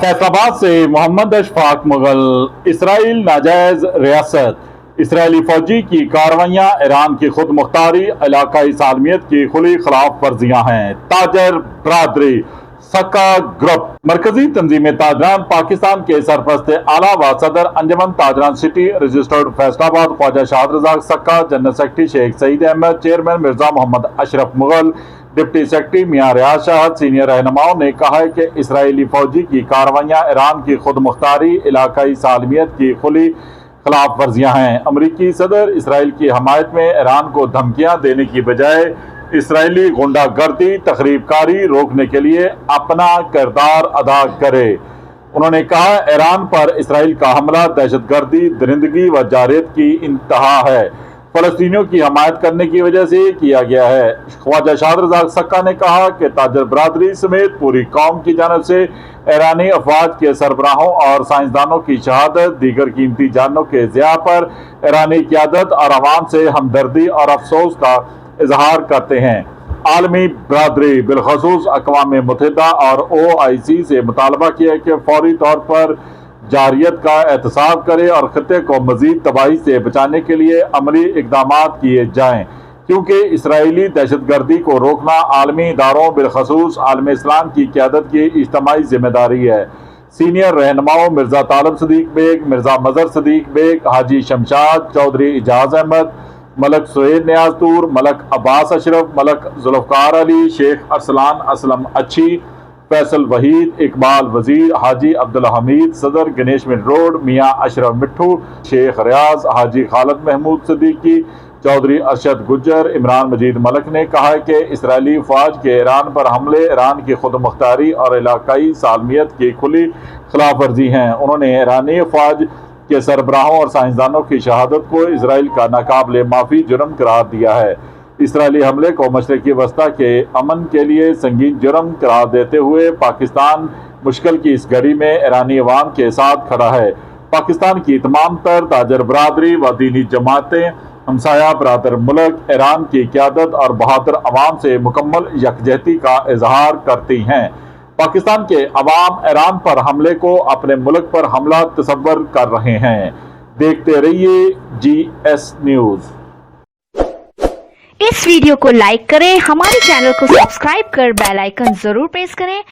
फैसलाबाद से मोहम्मद अशफाक मुगल। इसराइल नाजायज रियासत। इसराइली फौजी की कार्रवाइयां ईरान की खुद मुख्तारी इलाकाई सालमियत की खुली खिलाफ वर्जियां हैं। ताजर बरादरी सक्का ग्रुप। मरकजी तंजीम ताजरान पाकिस्तान के सरपरस्त आला व सदर अंजमन ताजरान city registered Faisalabad Khawaja Shahid Razzaq Sakka, general secretary Sheikh Saeed Ahmed, chairman Mirza Mohammad Ashraf Mughal, deputy secretary Mian Riaz Shahid, senior रहनुमाओं ने कहा है कि इसराइली फौजी की कार्रवाइयां ईरान की खुद मुख्तारी इलाकाई सालमियत की खुली खिलाफ वर्जियां हैं। अमरीकी सदर इसराइल की हमायत में ईरान को धमकियां देने की बजाय इसराइली गुंडागर्दी तखरीबकारी रोकने के लिए अपना किरदार अदा करे। उन्होंने कहा, ईरान पर इसराइल का हमला दहशतगर्दी, दरिंदगी व जारहियत की इंतहा है। फलस्तीनियों की हमायत करने की वजह से किया गया है। ख्वाजा शाहद रज़ाक सक्का ने कहा कि ताजर बरादरी समेत पूरी कौम की जानब से ईरानी अफवाज के सरबराहों और साइंसदानों की शहादत, दीगर कीमती जानों के ज़िया पर ईरानी क़यादत और अवाम से हमदर्दी और अफसोस का इजहार करते हैं। आलमी बरादरी बिलखसूस अक़वाम मुत्तहिदा और OIC से मुतालबा किया कि फौरी तौर पर जारहियत का एहतसाब करे और खत्े को मजीद तबाही से बचाने के लिए अमली इकदाम किए जाएं, क्योंकि इसराइली दहशतगर्दी को रोकना आलमी इदारों बिलखसूस आलम इस्लाम की क़यादत की इज्तिमाई जिम्मेदारी है। सीनियर रहनुमाओं मिर्जा तालब सदीक बेग, मिर्जा मजहर सदीक बेग, हाजी शमशाद चौधरी, इजाज अहमद, मलक सुहेल नियाजतूर, मलक अब्बास अशरफ, मलक जुल्फ़कार अली, शेख अरसलान असलम अच्छी, फैसल वहीद, इकबाल वजीर, हाजी अब्दुल हमीद सदर, गणेश मिल रोड, मियां अशरफ मिट्ठू, शेख रियाज, हाजी खालिद महमूद सदीकी, चौधरी अरशद गुज्जर, इमरान मजीद मलक ने कहा है कि इसराइली फौज के ईरान पर हमले ईरान की खुद मुख्तारी और इलाकाई सालमियत की खुली खिलाफ वर्जी हैं। उन्होंने ईरानी फौज के सरबराहों और साइंसदानों की शहादत को इसराइल का नाकाबिले माफ़ी जुर्म करार दिया है। इसराइली हमले को मशरिकी वस्ता के अमन के लिए संगीन जुर्म करार देते हुए पाकिस्तान मुश्किल की इस घड़ी में ईरानी अवाम के साथ खड़ा है। पाकिस्तान की तमाम तर ताजर बरादरी व दीनी जमातें हमसाया बरादर मुल्क ईरान की क़यादत और बहादुर अवाम से मुकम्मल यकजहती का इजहार करती हैं। पाकिस्तान के अवाम ईरान पर हमले को अपने मुल्क पर हमला तसव्वुर कर रहे हैं। देखते रहिए GS न्यूज़। इस वीडियो को लाइक करें, हमारे चैनल को सब्सक्राइब कर बेल आइकन जरूर प्रेस करें